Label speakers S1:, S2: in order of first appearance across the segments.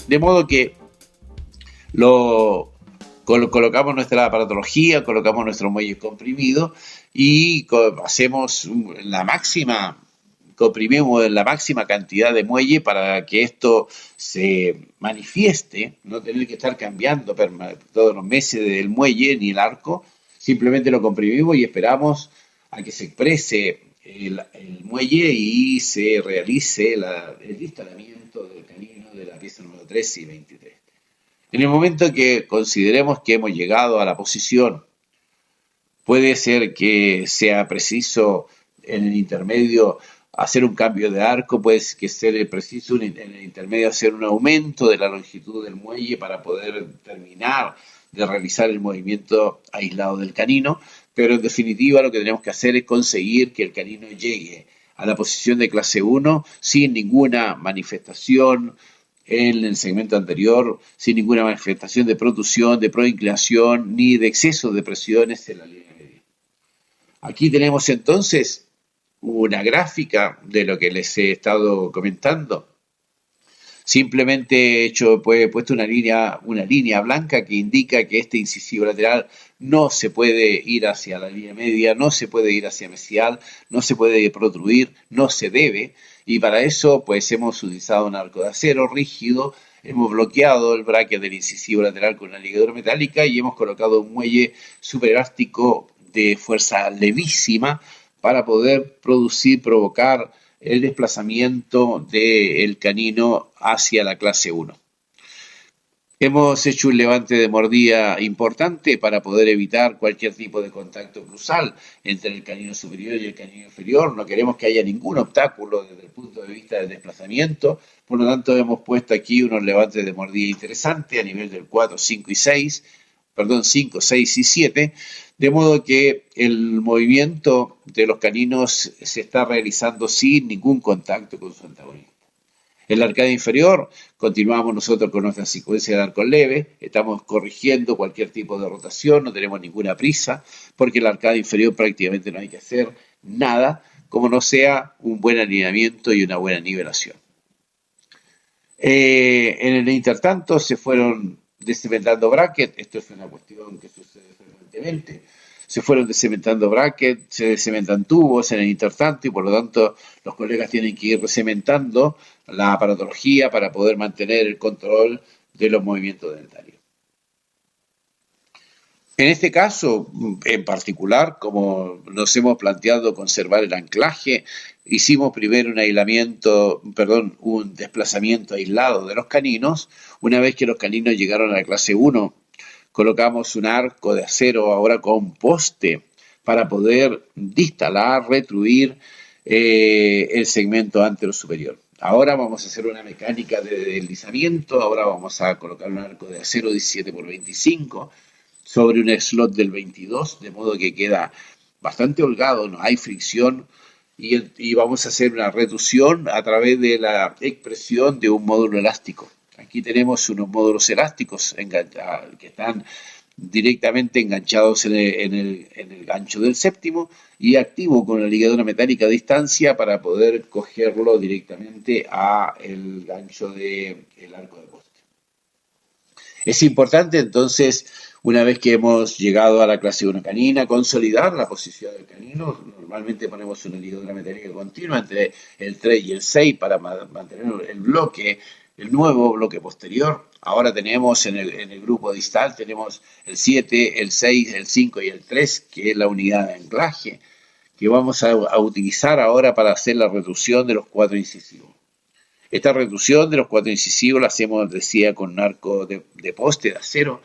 S1: De modo que lo colocamos nuestra aparatología, colocamos nuestro muelle comprimido y hacemos la máxima, comprimimos la máxima cantidad de muelle para que esto se manifieste, no tener que estar cambiando todos los meses del muelle ni el arco, simplemente lo comprimimos y esperamos a que se exprese el muelle y se realice el instalamiento del canino de la pieza número 13 y 23. En el momento que consideremos que hemos llegado a la posición, puede ser que sea preciso en el intermedio hacer un cambio de arco, puede que sea preciso en el intermedio hacer un aumento de la longitud del muelle para poder terminar de realizar el movimiento aislado del canino, pero en definitiva lo que tenemos que hacer es conseguir que el canino llegue a la posición de clase 1 sin ninguna manifestación en el segmento anterior, sin ninguna manifestación de protusión, de proinclinación, ni de exceso de presiones en la línea media. Aquí tenemos entonces una gráfica de lo que les he estado comentando. Simplemente he puesto una línea blanca que indica que este incisivo lateral no se puede ir hacia la línea media, no se puede ir hacia mesial, no se puede protruir, no se debe, y para eso pues hemos utilizado un arco de acero rígido, hemos bloqueado el bracket del incisivo lateral con una ligadura metálica y hemos colocado un muelle superelástico de fuerza levísima para poder provocar el desplazamiento del canino hacia la clase 1. Hemos hecho un levante de mordida importante para poder evitar cualquier tipo de contacto cruzal entre el canino superior y el canino inferior. No queremos que haya ningún obstáculo desde el punto de vista del desplazamiento. Por lo tanto, hemos puesto aquí unos levantes de mordida interesantes a nivel del 4, 5 y 6. Perdón, 5, 6 y 7, de modo que el movimiento de los caninos se está realizando sin ningún contacto con su antagonista. En la arcada inferior continuamos nosotros con nuestra secuencia de arco leve, estamos corrigiendo cualquier tipo de rotación, no tenemos ninguna prisa, porque en la arcada inferior prácticamente no hay que hacer nada, como no sea un buen alineamiento y una buena nivelación. En el intertanto se fueron descementando brackets, esto es una cuestión que sucede frecuentemente, se fueron descementando brackets, se descementan tubos en el intertanto y por lo tanto los colegas tienen que ir recementando la aparatología para poder mantener el control de los movimientos dentarios. En este caso, en particular, como nos hemos planteado conservar el anclaje, hicimos primero un desplazamiento aislado de los caninos. Una vez que los caninos llegaron a la clase 1, colocamos un arco de acero ahora con poste para poder distalar, retruir el segmento antero superior. Ahora vamos a hacer una mecánica de deslizamiento, ahora vamos a colocar un arco de acero 17 por 25 sobre un slot del 22, de modo que queda bastante holgado, no hay fricción y vamos a hacer una reducción a través de la expresión de un módulo elástico. Aquí tenemos unos módulos elásticos que están directamente enganchados en el gancho del séptimo y activo con la ligadura metálica a distancia para poder cogerlo directamente a el gancho del arco de poste. Es importante entonces, una vez que hemos llegado a la clase 1 canina, consolidar la posición del canino. Normalmente ponemos una ligadura metálica continua entre el 3 y el 6 para mantener el nuevo bloque posterior. Ahora tenemos en el grupo distal, tenemos el 7, el 6, el 5 y el 3, que es la unidad de anclaje, que vamos a utilizar ahora para hacer la reducción de los 4 incisivos. Esta reducción de los 4 incisivos la hacemos, decía, con un arco de poste de acero,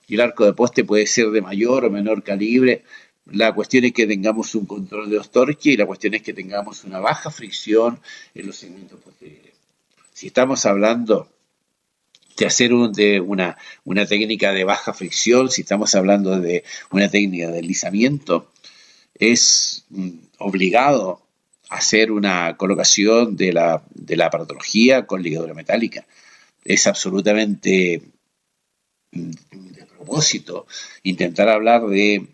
S1: y el arco de poste puede ser de mayor o menor calibre. La cuestión es que tengamos un control de los torques y la cuestión es que tengamos una baja fricción en los segmentos posteriores. Si estamos hablando de hacer una técnica de baja fricción, si estamos hablando de una técnica de deslizamiento, es obligado hacer una colocación de la aparatología con ligadura metálica. Es absolutamente de propósito intentar hablar de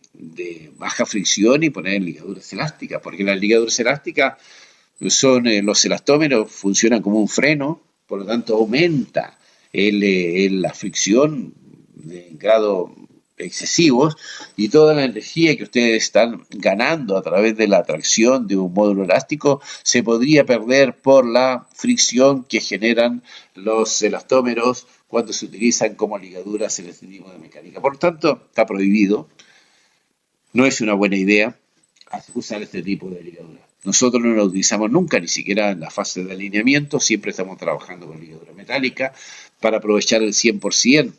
S1: baja fricción y poner ligaduras elásticas, porque las ligaduras elásticas son los elastómeros, funcionan como un freno, por lo tanto aumenta la fricción de grado excesivos y toda la energía que ustedes están ganando a través de la atracción de un módulo elástico se podría perder por la fricción que generan los elastómeros cuando se utilizan como ligaduras en este tipo de mecánica. Por lo tanto, está prohibido, no es una buena idea usar este tipo de ligadura. Nosotros no lo utilizamos nunca, ni siquiera en la fase de alineamiento, siempre estamos trabajando con ligadura metálica para aprovechar el 100%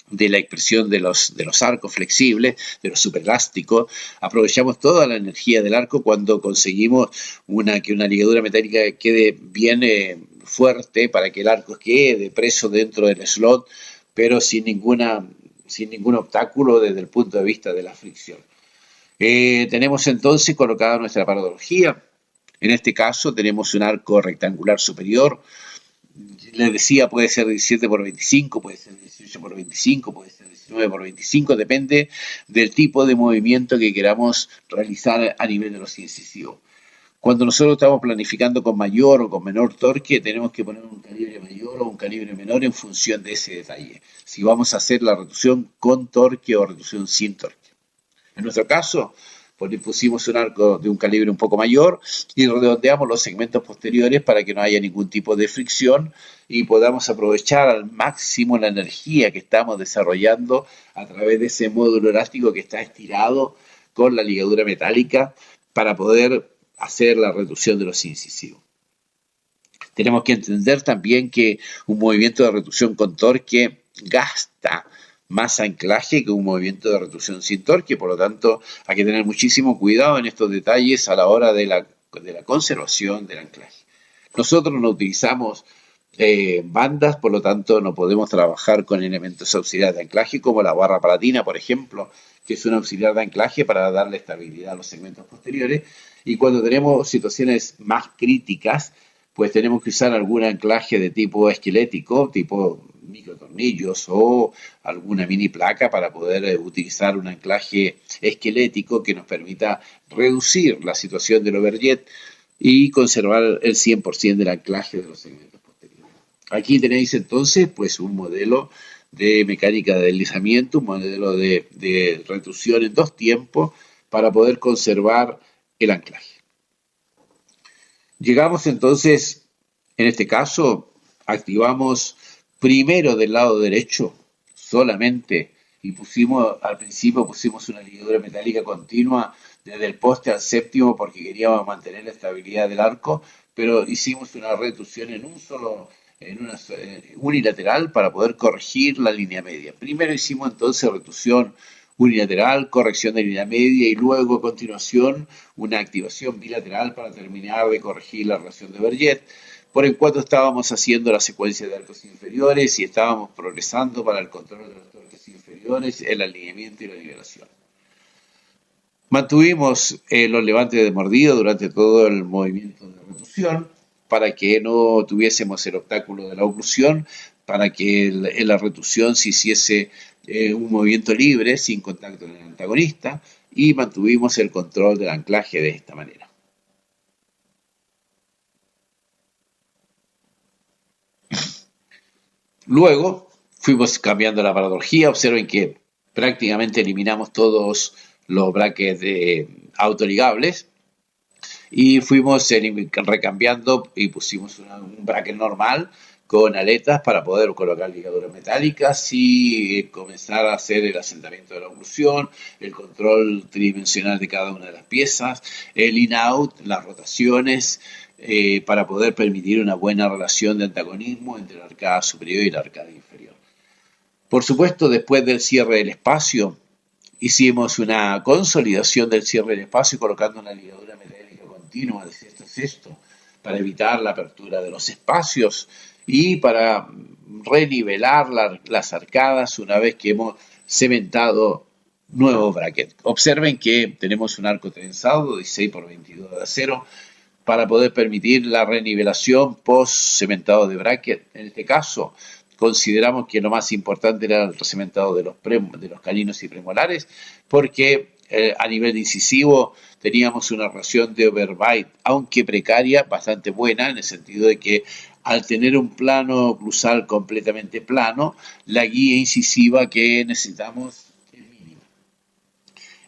S1: de la expresión de los arcos flexibles, de los superelásticos. Aprovechamos toda la energía del arco cuando conseguimos que una ligadura metálica quede bien fuerte para que el arco quede preso dentro del slot, pero sin ningún obstáculo desde el punto de vista de la fricción. Tenemos entonces colocada nuestra paradología. En este caso tenemos un arco rectangular superior. Les decía, puede ser 17 por 25, puede ser 18 por 25, puede ser 19 por 25, depende del tipo de movimiento que queramos realizar a nivel de los incisivos. Cuando nosotros estamos planificando con mayor o con menor torque, tenemos que poner un calibre mayor o un calibre menor en función de ese detalle. Si vamos a hacer la reducción con torque o reducción sin torque. En nuestro caso, pusimos un arco de un calibre un poco mayor y redondeamos los segmentos posteriores para que no haya ningún tipo de fricción y podamos aprovechar al máximo la energía que estamos desarrollando a través de ese módulo elástico que está estirado con la ligadura metálica para poder hacer la reducción de los incisivos. Tenemos que entender también que un movimiento de reducción con torque gasta más anclaje que un movimiento de reducción sin torque, por lo tanto hay que tener muchísimo cuidado en estos detalles a la hora de la conservación del anclaje. Nosotros no utilizamos bandas, por lo tanto no podemos trabajar con elementos auxiliares de anclaje como la barra palatina, por ejemplo, que es un auxiliar de anclaje para darle estabilidad a los segmentos posteriores, y cuando tenemos situaciones más críticas, pues tenemos que usar algún anclaje de tipo esquelético, tipo microtornillos o alguna mini placa para poder utilizar un anclaje esquelético que nos permita reducir la situación del overjet y conservar el 100% del anclaje de los segmentos posteriores. Aquí tenéis entonces pues un modelo de mecánica de deslizamiento, un modelo de reducción en 2 tiempos para poder conservar el anclaje. Llegamos entonces, en este caso, activamos primero del lado derecho solamente y al principio pusimos una ligadura metálica continua desde el poste al séptimo porque queríamos mantener la estabilidad del arco, pero hicimos una reducción unilateral para poder corregir la línea media. Primero hicimos entonces reducción unilateral, corrección de línea media y luego a continuación una activación bilateral para terminar de corregir la relación de Verget, por el cual estábamos haciendo la secuencia de arcos inferiores y estábamos progresando para el control de los torques inferiores, el alineamiento y la nivelación. Mantuvimos los levantes de mordido durante todo el movimiento de reducción para que no tuviésemos el obstáculo de la oclusión, para que en la reducción se hiciese un movimiento libre sin contacto con el antagonista y mantuvimos el control del anclaje de esta manera. Luego fuimos cambiando la paradología. Observen que prácticamente eliminamos todos los brackets autoligables y fuimos recambiando y pusimos un bracket normal con aletas para poder colocar ligaduras metálicas y comenzar a hacer el asentamiento de la oclusión, el control tridimensional de cada una de las piezas, el in-out, las rotaciones, para poder permitir una buena relación de antagonismo entre la arcada superior y la arcada inferior. Por supuesto, después del cierre del espacio, hicimos una consolidación del cierre del espacio colocando una ligadura metálica continua de sexto a sexto para evitar la apertura de los espacios y para renivelar las arcadas una vez que hemos cementado nuevos brackets. Observen que tenemos un arco trenzado de 16 por 22 de acero para poder permitir la renivelación post cementado de bracket. En este caso, consideramos que lo más importante era el cementado de los caninos y premolares, porque A nivel de incisivo teníamos una relación de overbite, aunque precaria, bastante buena, en el sentido de que al tener un plano oclusal completamente plano, la guía incisiva que necesitamos es mínima.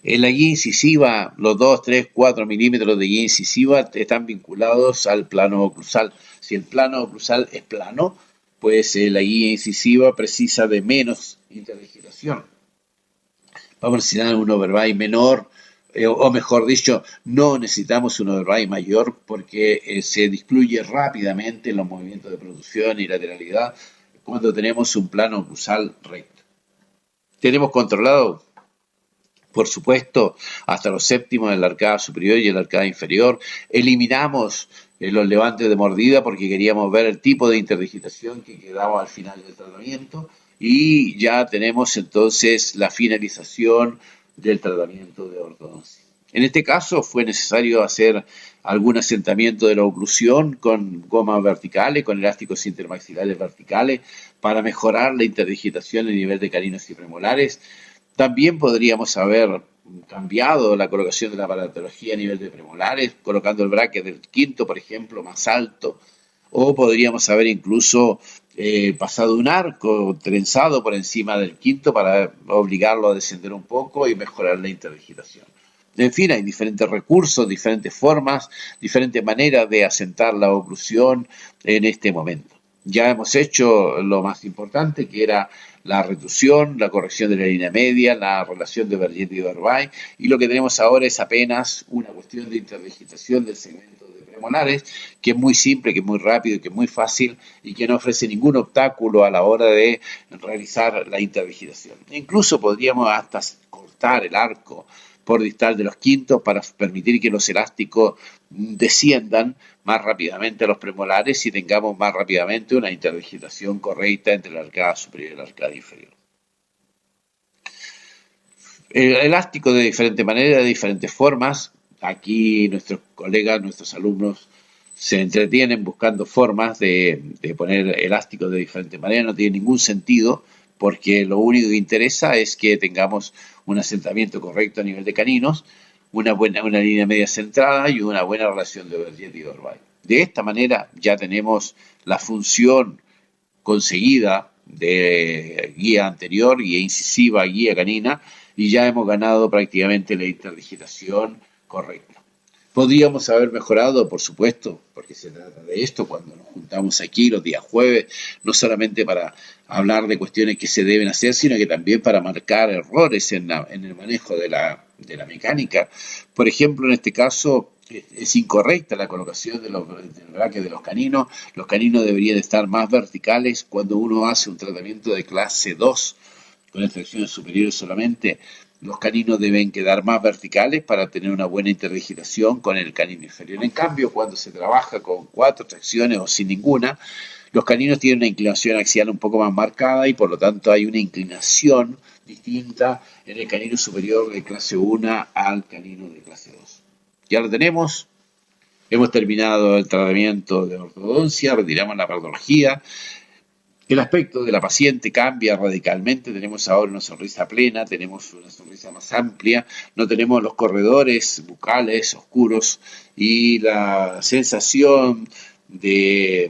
S1: En la guía incisiva, los 2, 3, 4 milímetros de guía incisiva están vinculados al plano oclusal. Si el plano oclusal es plano, pues la guía incisiva precisa de menos interdigitación. Vamos a necesitar un overbite menor, o mejor dicho, no necesitamos un overbite mayor porque se disminuye rápidamente los movimientos de producción y lateralidad cuando tenemos un plano oclusal recto. Tenemos controlado, por supuesto, hasta los séptimos de la arcada superior y la arcada inferior. Eliminamos los levantes de mordida porque queríamos ver el tipo de interdigitación que quedaba al final del tratamiento y ya tenemos entonces la finalización del tratamiento de ortodoncia. En este caso fue necesario hacer algún asentamiento de la oclusión con gomas verticales, con elásticos intermaxilares verticales para mejorar la interdigitación a nivel de caninos y premolares. También podríamos haber cambiado la colocación de la aparatología a nivel de premolares, colocando el bracket del quinto, por ejemplo, más alto, o podríamos haber incluso pasado un arco trenzado por encima del quinto para obligarlo a descender un poco y mejorar la interdigitación. En fin, hay diferentes recursos, diferentes formas, diferentes maneras de asentar la oclusión en este momento. Ya hemos hecho lo más importante, que era la reducción, la corrección de la línea media, la relación de Vergette y Overbite, y lo que tenemos ahora es apenas una cuestión de interdigitación del segmento de premolares, que es muy simple, que es muy rápido, que es muy fácil y que no ofrece ningún obstáculo a la hora de realizar la interdigitación. Incluso podríamos hasta cortar el arco por distal de los quintos para permitir que los elásticos desciendan más rápidamente a los premolares y tengamos más rápidamente una interdigitación correcta entre la arcada superior y la arcada inferior. El elástico de diferente manera, de diferentes formas. Aquí nuestros colegas, nuestros alumnos se entretienen buscando formas de poner elásticos de diferente manera. No tiene ningún sentido porque lo único que interesa es que tengamos un asentamiento correcto a nivel de caninos, una línea media centrada y una buena relación de Vergette y Overbite. De esta manera ya tenemos la función conseguida de guía anterior, guía incisiva, guía canina, y ya hemos ganado prácticamente la interdigitación correcta. Podríamos haber mejorado, por supuesto, porque se trata de esto cuando nos juntamos aquí los días jueves, no solamente para hablar de cuestiones que se deben hacer, sino que también para marcar errores en el manejo de la mecánica. Por ejemplo, en este caso es incorrecta la colocación del bracket de los caninos. Los caninos deberían estar más verticales cuando uno hace un tratamiento de clase 2 con extracciones superiores solamente. Los caninos deben quedar más verticales para tener una buena interdigitación con el canino inferior. En cambio, cuando se trabaja con 4 tracciones o sin ninguna, los caninos tienen una inclinación axial un poco más marcada y por lo tanto hay una inclinación distinta en el canino superior de clase 1 al canino de clase 2. Ya lo tenemos. Hemos terminado el tratamiento de ortodoncia, retiramos la patología. El aspecto de la paciente cambia radicalmente, tenemos ahora una sonrisa plena, tenemos una sonrisa más amplia, no tenemos los corredores bucales oscuros y la sensación de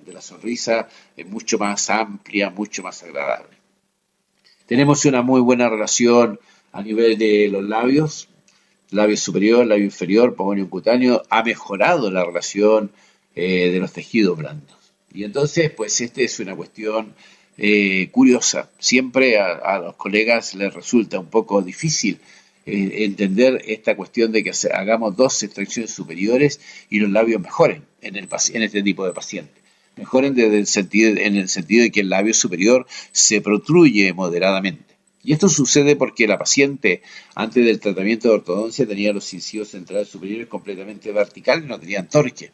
S1: la sonrisa es mucho más amplia, mucho más agradable. Tenemos una muy buena relación a nivel de los labios, labio superior, labio inferior, pagonio cutáneo, ha mejorado la relación de los tejidos blandos. Y entonces, pues esta es una cuestión curiosa. Siempre a los colegas les resulta un poco difícil entender esta cuestión de que hagamos 2 extracciones superiores y los labios mejoren en este tipo de pacientes. Mejoren en el sentido de que el labio superior se protruye moderadamente. Y esto sucede porque la paciente, antes del tratamiento de ortodoncia, tenía los incisivos centrales superiores completamente verticales y no tenían torque.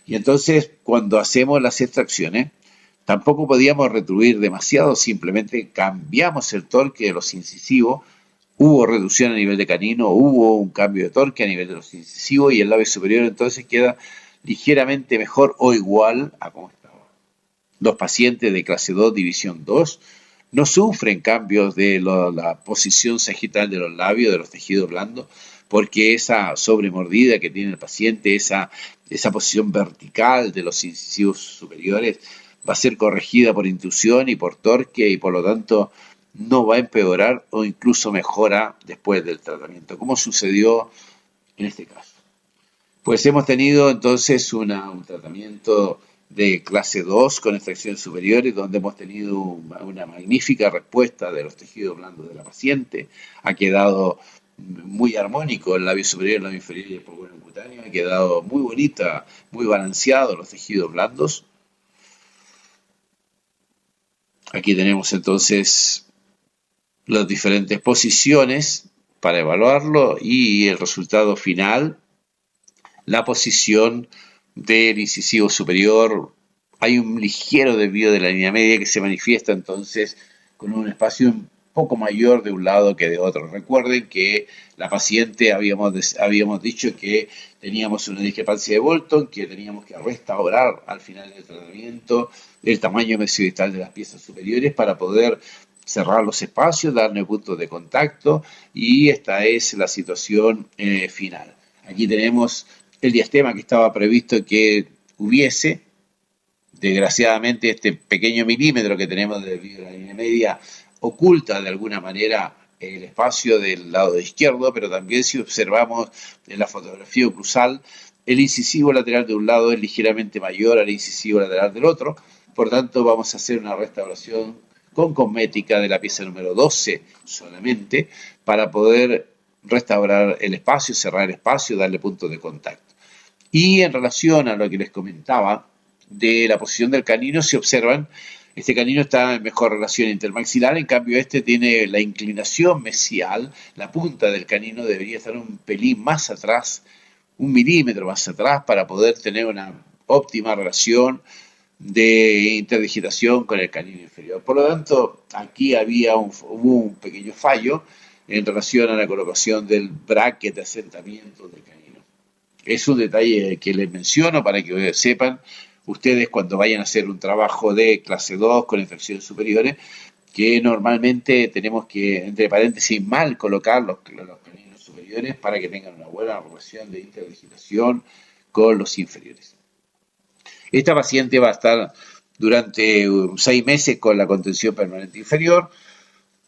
S1: Y entonces, cuando hacemos las extracciones, tampoco podíamos retruir demasiado, simplemente cambiamos el torque de los incisivos, hubo reducción a nivel de canino, hubo un cambio de torque a nivel de los incisivos y el labio superior entonces queda ligeramente mejor o igual a como estaba. Los pacientes de clase 2, división 2, no sufren cambios de la posición sagital de los labios, de los tejidos blandos, porque esa sobremordida que tiene el paciente, esa posición vertical de los incisivos superiores, va a ser corregida por intuición y por torque y por lo tanto no va a empeorar o incluso mejora después del tratamiento, como sucedió en este caso. Pues hemos tenido entonces un tratamiento de clase 2 con extracciones superiores, donde hemos tenido una magnífica respuesta de los tejidos blandos de la paciente. Ha quedado muy armónico el labio superior, el labio inferior y el polígono cutáneo. Ha quedado muy bonita, muy balanceado los tejidos blandos. Aquí tenemos entonces las diferentes posiciones para evaluarlo y el resultado final. La posición del incisivo superior, hay un ligero desvío de la línea media que se manifiesta entonces con un espacio un poco mayor de un lado que de otro. Recuerden que la paciente habíamos dicho que teníamos una discrepancia de Bolton, que teníamos que restaurar al final del tratamiento el tamaño mesodiestal de las piezas superiores para poder cerrar los espacios, darle puntos de contacto, y esta es la situación final. Aquí tenemos el diastema que estaba previsto que hubiese. Desgraciadamente este pequeño milímetro que tenemos de la línea media oculta de alguna manera el espacio del lado izquierdo, pero también si observamos en la fotografía oclusal, el incisivo lateral de un lado es ligeramente mayor al incisivo lateral del otro, por tanto vamos a hacer una restauración con cosmética de la pieza número 12 solamente para poder restaurar el espacio, cerrar el espacio, darle puntos de contacto. Y en relación a lo que les comentaba de la posición del canino, se observan, este canino está en mejor relación intermaxilar, en cambio este tiene la inclinación mesial, la punta del canino debería estar un pelín más atrás, 1 milímetro más atrás, para poder tener una óptima relación de interdigitación con el canino inferior. Por lo tanto, aquí hubo un pequeño fallo en relación a la colocación del bracket de asentamiento del canino. Es un detalle que les menciono para que sepan ustedes cuando vayan a hacer un trabajo de clase 2 con infecciones superiores, que normalmente tenemos que, entre paréntesis, mal colocar los caninos superiores para que tengan una buena relación de interdigitación con los inferiores. Esta paciente va a estar durante 6 meses con la contención permanente inferior.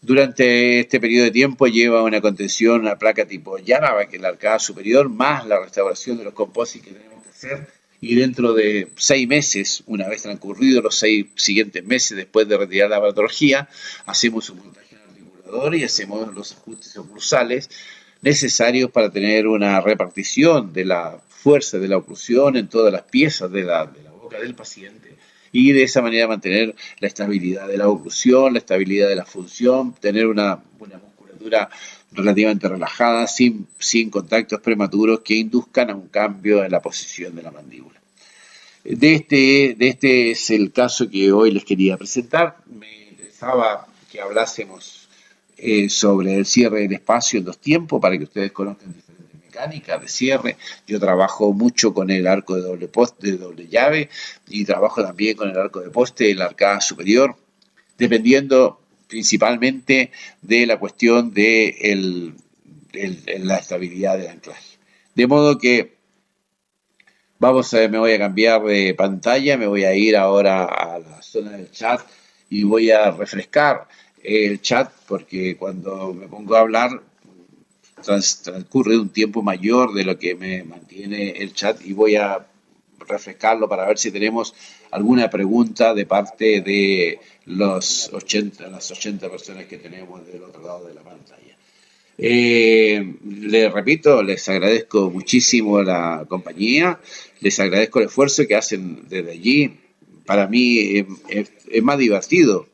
S1: Durante este periodo de tiempo lleva una contención, una placa tipo Yanava, que es la arcada superior, más la restauración de los compósitos que tenemos que hacer. Y dentro de 6 meses, una vez transcurridos los 6 siguientes meses después de retirar la patología, hacemos un montaje articulador y hacemos los ajustes oclusales necesarios para tener una repartición de la fuerza de la oclusión en todas las piezas de la boca del paciente, y de esa manera mantener la estabilidad de la oclusión, la estabilidad de la función, tener una musculatura relativamente relajada, sin contactos prematuros que induzcan a un cambio en la posición de la mandíbula. De este es el caso que hoy les quería presentar. Me interesaba que hablásemos sobre el cierre del espacio en 2 tiempos para que ustedes conozcan diferentes mecánicas de cierre. Yo trabajo mucho con el arco de doble poste, de doble llave, y trabajo también con el arco de poste, la arcada superior, dependiendo principalmente de la cuestión de la estabilidad del anclaje. De modo que me voy a cambiar de pantalla, me voy a ir ahora a la zona del chat y voy a refrescar el chat, porque cuando me pongo a hablar transcurre un tiempo mayor de lo que me mantiene el chat, y voy a refrescarlo para ver si tenemos alguna pregunta de parte de las 80 personas que tenemos del otro lado de la pantalla. Les repito, les agradezco muchísimo la compañía, les agradezco el esfuerzo que hacen desde allí. Para mí es más divertido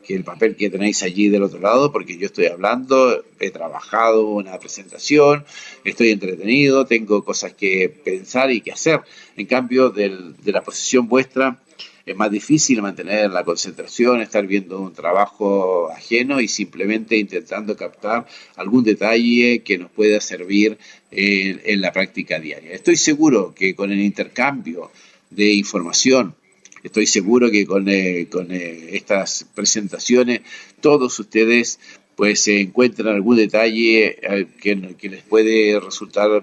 S1: que el papel que tenéis allí del otro lado, porque yo estoy hablando, he trabajado una presentación, estoy entretenido, tengo cosas que pensar y que hacer. En cambio, de la posición vuestra, es más difícil mantener la concentración, estar viendo un trabajo ajeno y simplemente intentando captar algún detalle que nos pueda servir en la práctica diaria. Estoy seguro que con el intercambio de información Estoy seguro que con estas presentaciones todos ustedes pues encuentran algún detalle que les puede resultar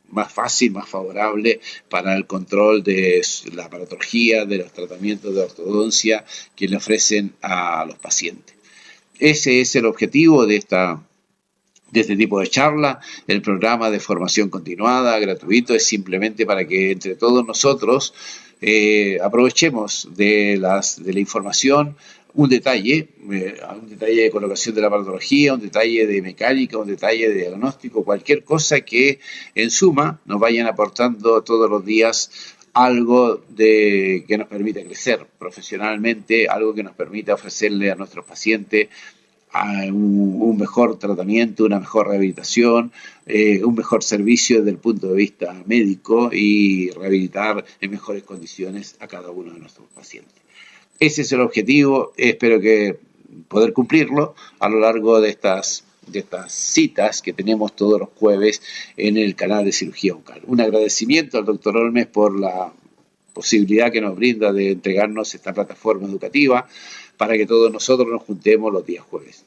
S1: más fácil, más favorable para el control de la aparatología, de los tratamientos de ortodoncia que le ofrecen a los pacientes. Ese es el objetivo de este tipo de charla. El programa de formación continuada, gratuito, es simplemente para que entre todos nosotros aprovechemos de la información, un detalle de colocación de la patología, un detalle de mecánica, un detalle de diagnóstico, cualquier cosa que en suma nos vayan aportando todos los días algo que nos permita crecer profesionalmente, algo que nos permita ofrecerle a nuestros pacientes a un mejor tratamiento, una mejor rehabilitación, un mejor servicio desde el punto de vista médico y rehabilitar en mejores condiciones a cada uno de nuestros pacientes. Ese es el objetivo, espero que poder cumplirlo a lo largo de estas citas que tenemos todos los jueves en el canal de cirugía bucal. Un agradecimiento al doctor Olmes por la posibilidad que nos brinda de entregarnos esta plataforma educativa para que todos nosotros nos juntemos los días jueves.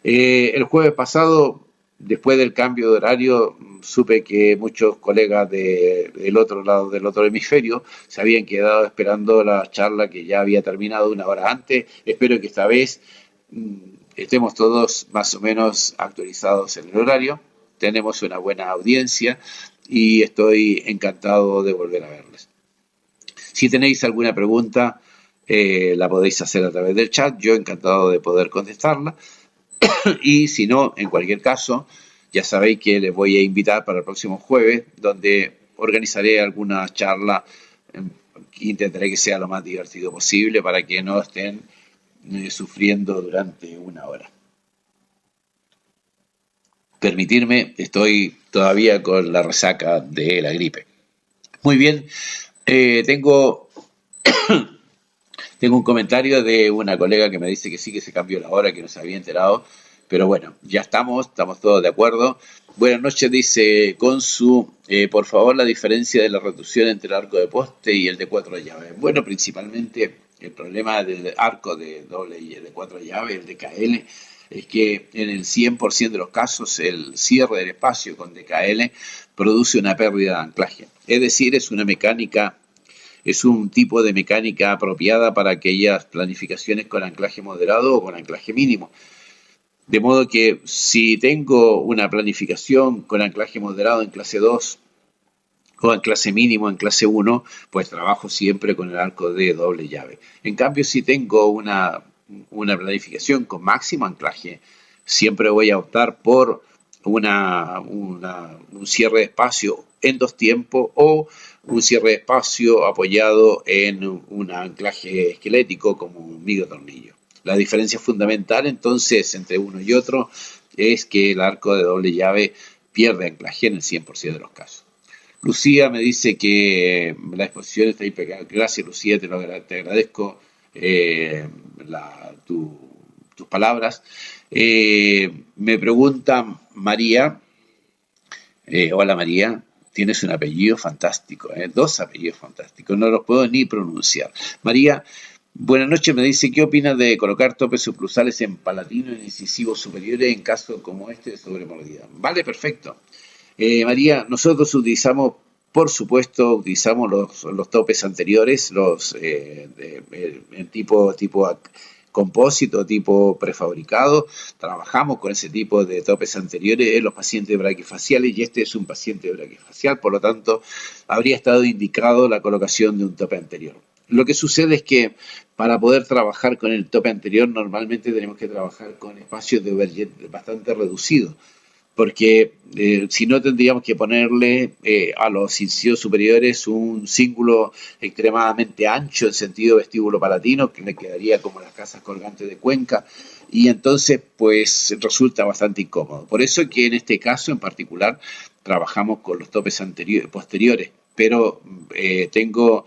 S1: El jueves pasado, después del cambio de horario, supe que muchos colegas del otro lado, del otro hemisferio, se habían quedado esperando la charla que ya había terminado una hora antes. Espero que esta vez estemos todos más o menos actualizados en el horario. Tenemos una buena audiencia y estoy encantado de volver a verles. Si tenéis alguna pregunta, la podéis hacer a través del chat. Yo encantado de poder contestarla. Y si no, en cualquier caso, ya sabéis que les voy a invitar para el próximo jueves, donde organizaré alguna charla que intentaré que sea lo más divertido posible para que no estén sufriendo durante una hora. Permitirme, estoy todavía con la resaca de la gripe. Muy bien, tengo un comentario de una colega que me dice que sí, que se cambió la hora, que no se había enterado, pero bueno, ya estamos todos de acuerdo. Buenas noches, dice Consu, por favor, la diferencia de la reducción entre el arco de poste y el de 4 llaves. Bueno, principalmente el problema del arco de doble y el de 4 llaves, el DKL, es que en el 100% de los casos el cierre del espacio con DKL produce una pérdida de anclaje. Es decir, es un tipo de mecánica apropiada para aquellas planificaciones con anclaje moderado o con anclaje mínimo. De modo que si tengo una planificación con anclaje moderado en clase 2 o en clase mínimo en clase 1, pues trabajo siempre con el arco de doble llave. En cambio, si tengo una planificación con máximo anclaje, siempre voy a optar por un cierre de espacio en 2 tiempos o un cierre de espacio apoyado en un anclaje esquelético como un microtornillo. La diferencia fundamental entonces entre uno y otro es que el arco de doble llave pierde anclaje en el 100% de los casos. Lucía me dice que la exposición está impecable. Gracias, Lucía, te agradezco tus palabras. Me pregunta María, hola María, tienes un apellido fantástico, 2 apellidos fantásticos, no los puedo ni pronunciar. María, buenas noches, me dice, ¿qué opinas de colocar topes subclusales en palatino y en incisivos superiores en caso como este de sobremordida? Vale, perfecto. María, nosotros utilizamos, por supuesto, los topes anteriores, en tipo compósito, tipo prefabricado. Trabajamos con ese tipo de topes anteriores en los pacientes braquifaciales y este es un paciente braquifacial, por lo tanto, habría estado indicado la colocación de un tope anterior. Lo que sucede es que para poder trabajar con el tope anterior normalmente tenemos que trabajar con espacios de overjet bastante reducidos, porque si no tendríamos que ponerle a los incisivos superiores un cíngulo extremadamente ancho en sentido vestíbulo palatino, que le quedaría como las casas colgantes de Cuenca, y entonces pues resulta bastante incómodo. Por eso que en este caso en particular trabajamos con los topes posteriores, pero tengo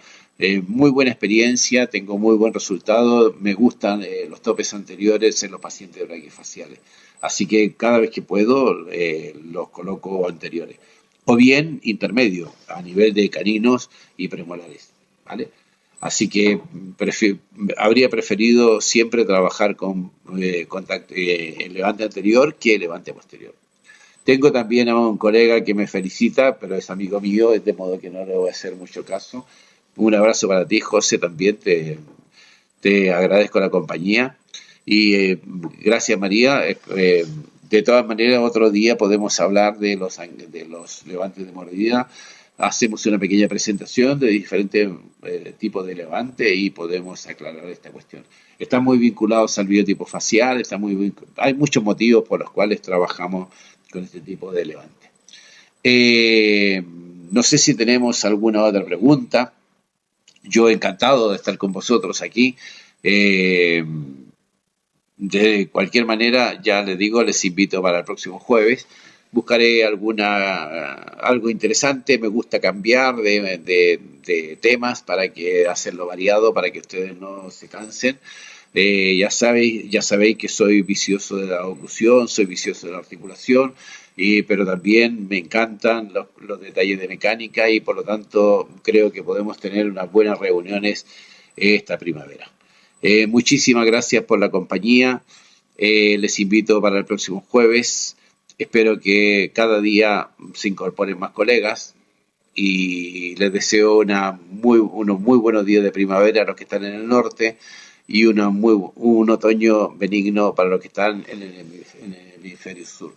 S1: muy buena experiencia, tengo muy buen resultado, me gustan los topes anteriores en los pacientes braquifaciales. Así que cada vez que puedo los coloco anteriores. O bien intermedio, a nivel de caninos y premolares. ¿Vale? Así que habría preferido siempre trabajar con el levante anterior que el levante posterior. Tengo también a un colega que me felicita, pero es amigo mío, de modo que no le voy a hacer mucho caso. Un abrazo para ti, José, también te agradezco la compañía. Y gracias, María. De todas maneras, otro día podemos hablar de los levantes de mordida. Hacemos una pequeña presentación de diferentes tipos de levante y podemos aclarar esta cuestión. Están muy vinculados al biotipo facial, hay muchos motivos por los cuales trabajamos con este tipo de levante. No sé si tenemos alguna otra pregunta. Yo encantado de estar con vosotros aquí. De cualquier manera, ya les digo, les invito para el próximo jueves. Buscaré algo interesante. Me gusta cambiar de temas para que hacerlo variado, para que ustedes no se cansen. Ya sabéis que soy vicioso de la oclusión, soy vicioso de la articulación, pero también me encantan los detalles de mecánica y por lo tanto creo que podemos tener unas buenas reuniones esta primavera. Muchísimas gracias por la compañía. Les invito para el próximo jueves. Espero que cada día se incorporen más colegas y les deseo unos muy buenos días de primavera a los que están en el norte y un otoño benigno para los que están en el hemisferio sur.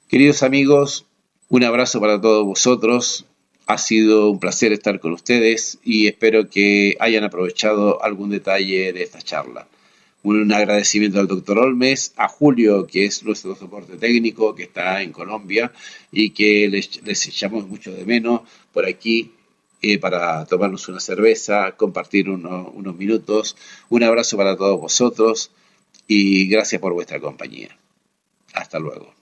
S1: Queridos amigos, un abrazo para todos vosotros. Ha sido un placer estar con ustedes y espero que hayan aprovechado algún detalle de esta charla. Un agradecimiento al doctor Olmes, a Julio, que es nuestro soporte técnico, que está en Colombia y que les echamos mucho de menos por aquí para tomarnos una cerveza, compartir unos minutos. Un abrazo para todos vosotros y gracias por vuestra compañía. Hasta luego.